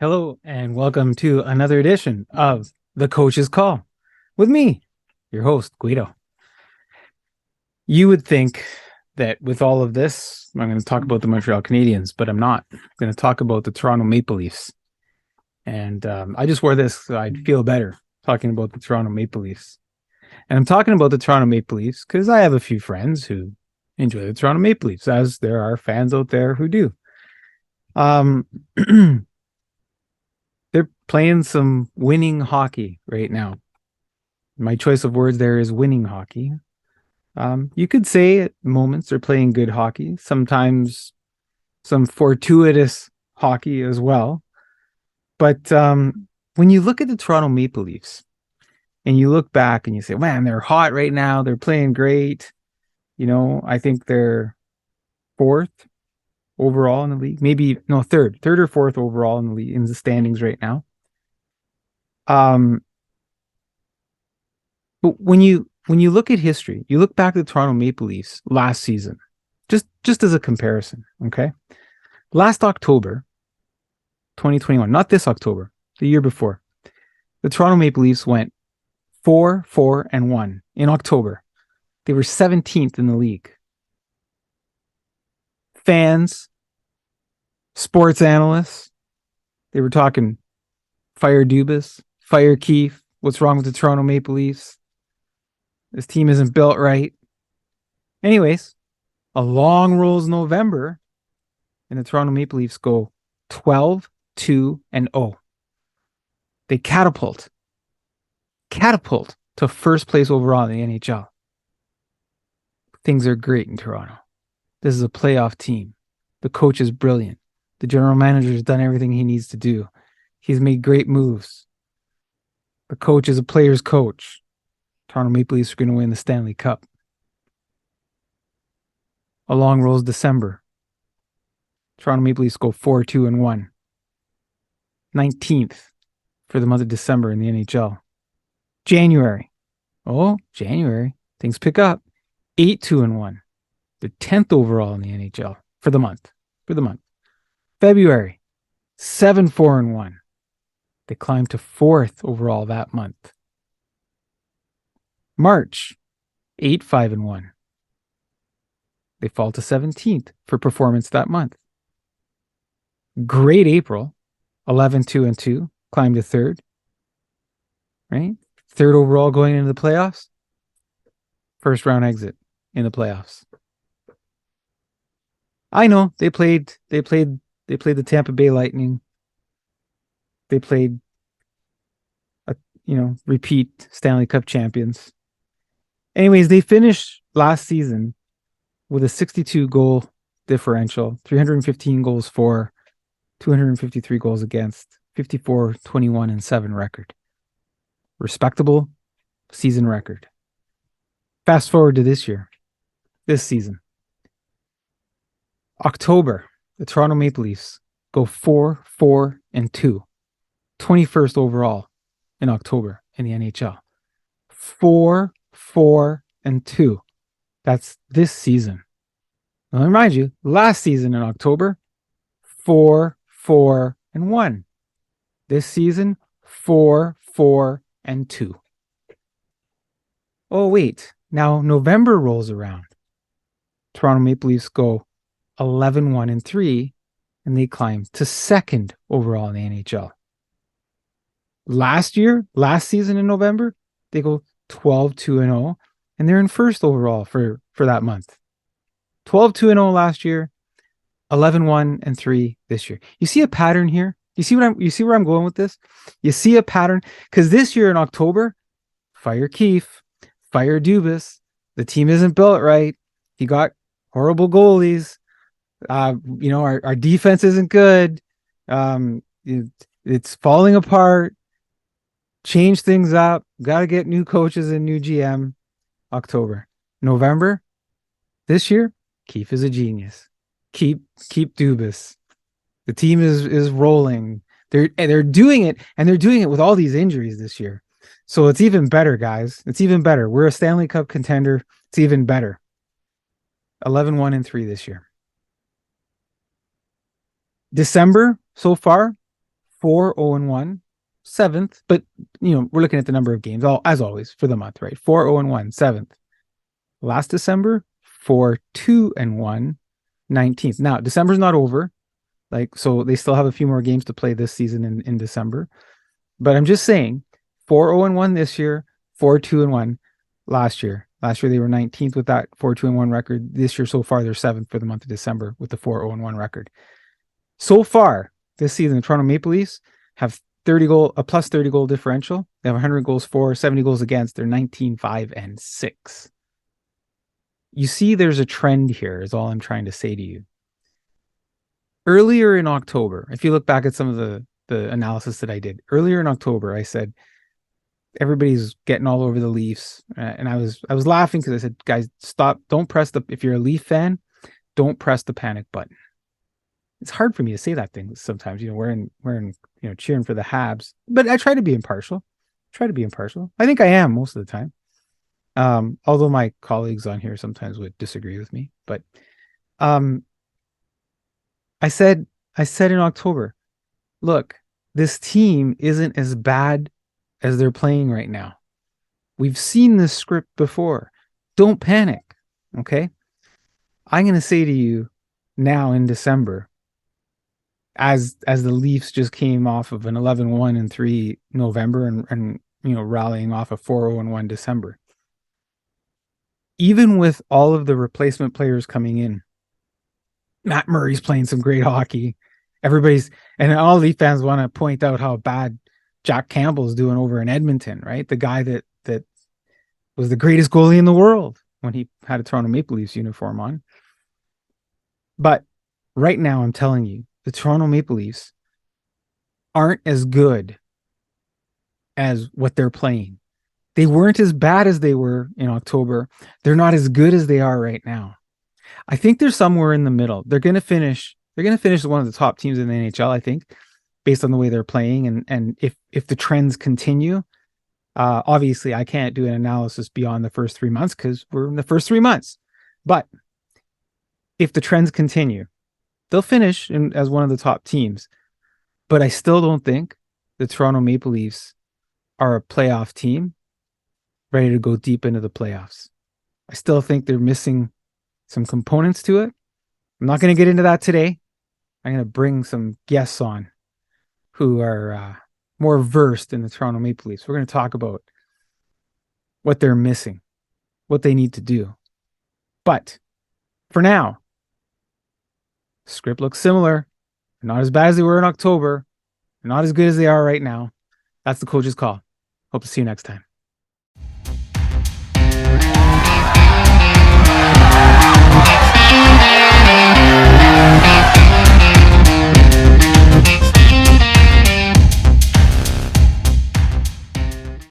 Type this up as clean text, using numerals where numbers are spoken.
Hello and welcome to another edition of The Coach's Call with me, your host, Guido. You would think that with all of this, I'm going to talk about the Montreal Canadiens, but I'm not. I'm going to talk about the Toronto Maple Leafs. And I just wore this so I'd feel better talking about the Toronto Maple Leafs. And I'm talking about the Toronto Maple Leafs because I have a few friends who enjoy the Toronto Maple Leafs, as there are fans out there who do. They're playing some winning hockey right now. My choice of words there is winning hockey. You could say at moments they're playing good hockey, sometimes some fortuitous hockey as well. But when you look at the Toronto Maple Leafs and you look back and you say, man, they're hot right now. They're playing great. I think they're fourth overall in the league. Maybe, no, third or fourth overall in the league, in the standings right now. But when you look at history, you look back at the Toronto Maple Leafs last season, just as a comparison, okay? Last October, 2021, not this October, the year before, the Toronto Maple Leafs went 4-4-1 in October. They were 17th in the league. Fans, sports analysts, they were talking fire Dubas, fire Keefe. What's wrong with the Toronto Maple Leafs? This team isn't built right. Anyways, a long rolls November, and the Toronto Maple Leafs go 12-2-0. They catapult to first place overall in the NHL. Things are great in Toronto. This is a playoff team. The coach is brilliant. The general manager has done everything he needs to do. He's made great moves. The coach is a player's coach. Toronto Maple Leafs are going to win the Stanley Cup. Along rolls December. Toronto Maple Leafs go 4-2-1. 19th for the month of December in the NHL. January. Things pick up. 8-2-1. They're 10th overall in the NHL for the month. February. 7-4-1. They climb to 4th overall that month. March. 8-5-1. They fall to 17th for performance that month. Great April. 11-2-2. Climb to 3rd. Right? 3rd overall going into the playoffs. First round exit in the playoffs. I know they played the Tampa Bay Lightning. They played repeat Stanley Cup champions. Anyways, they finished last season with a 62 goal differential, 315 goals for, 253 goals against, 54-21-7 record. Respectable season record. Fast forward to this season. October, the Toronto Maple Leafs go 4-4-2. 21st overall in October in the NHL. 4-4-2. That's this season. Now, let me remind you, last season in October, 4-4-1. This season, 4-4-2. Oh, wait. Now November rolls around. Toronto Maple Leafs go 11-1-3, and they climb to 2nd overall in the NHL. Last season in November, they go 12-2-0, and they're in 1st overall for that month. 12-2-0 last year, 11-1-3 this year. You see a pattern here? You see where I'm going with this? You see a pattern? Because this year in October, fire Keefe, fire Dubas. The team isn't built right. You got horrible goalies. Our defense isn't good. It's falling apart. Change things up. Got to get new coaches and new GM. October. November. This year, Keefe is a genius. Keep Dubas. The team is rolling. They're doing it, and they're doing it with all these injuries this year. So it's even better, guys. It's even better. We're a Stanley Cup contender. It's even better. 11-1-3 this year. December so far, 4-0-1, seventh, but we're looking at the number of games, as always, for the month, right? 4-0-1, seventh. Last December, 4-2-1, 19th. Now, December's not over. So they still have a few more games to play this season in December. But I'm just saying, 4-0-1 this year, 4-2-1 last year. Last year they were 19th with that 4-2-1 record. This year so far they're 7th for the month of December with the 4-0-1 record. So far this season, the Toronto Maple Leafs have a plus 30 goal differential. They have 100 goals for, 70 goals against. They're 19-5-6. You see, there's a trend here, is all I'm trying to say to you. Earlier in October, if you look back at some of the analysis that I did earlier in October, I said everybody's getting all over the Leafs, and I was laughing because I said, guys, stop! Don't press if you're a Leaf fan, don't press the panic button. It's hard for me to say that thing sometimes, wearing cheering for the Habs, but I try to be impartial. I think I am most of the time. Although my colleagues on here sometimes would disagree with me, but I said in October, look, this team isn't as bad as they're playing right now. We've seen this script before. Don't panic, okay? I'm going to say to you now in December, as the Leafs just came off of an 11-1-3 November and rallying off a 4-0-1 December. Even with all of the replacement players coming in, Matt Murray's playing some great hockey. And all Leaf fans want to point out how bad Jack Campbell's doing over in Edmonton, right? The guy that was the greatest goalie in the world when he had a Toronto Maple Leafs uniform on. But right now, I'm telling you, the Toronto Maple Leafs aren't as good as what they're playing. They weren't as bad as they were in October. They're not as good as they are right now. I think they're somewhere in the middle. They're going to finish one of the top teams in the NHL, I think, based on the way they're playing. And if the trends continue, obviously I can't do an analysis beyond the first 3 months because we're in the first 3 months. But if the trends continue, they'll finish as one of the top teams. But I still don't think the Toronto Maple Leafs are a playoff team ready to go deep into the playoffs. I still think they're missing some components to it. I'm not going to get into that today. I'm going to bring some guests on who are more versed in the Toronto Maple Leafs. We're going to talk about what they're missing, what they need to do. But for now, script looks similar. They're not as bad as they were in October. They're not as good as they are right now. That's the coach's call. Hope to see you next time.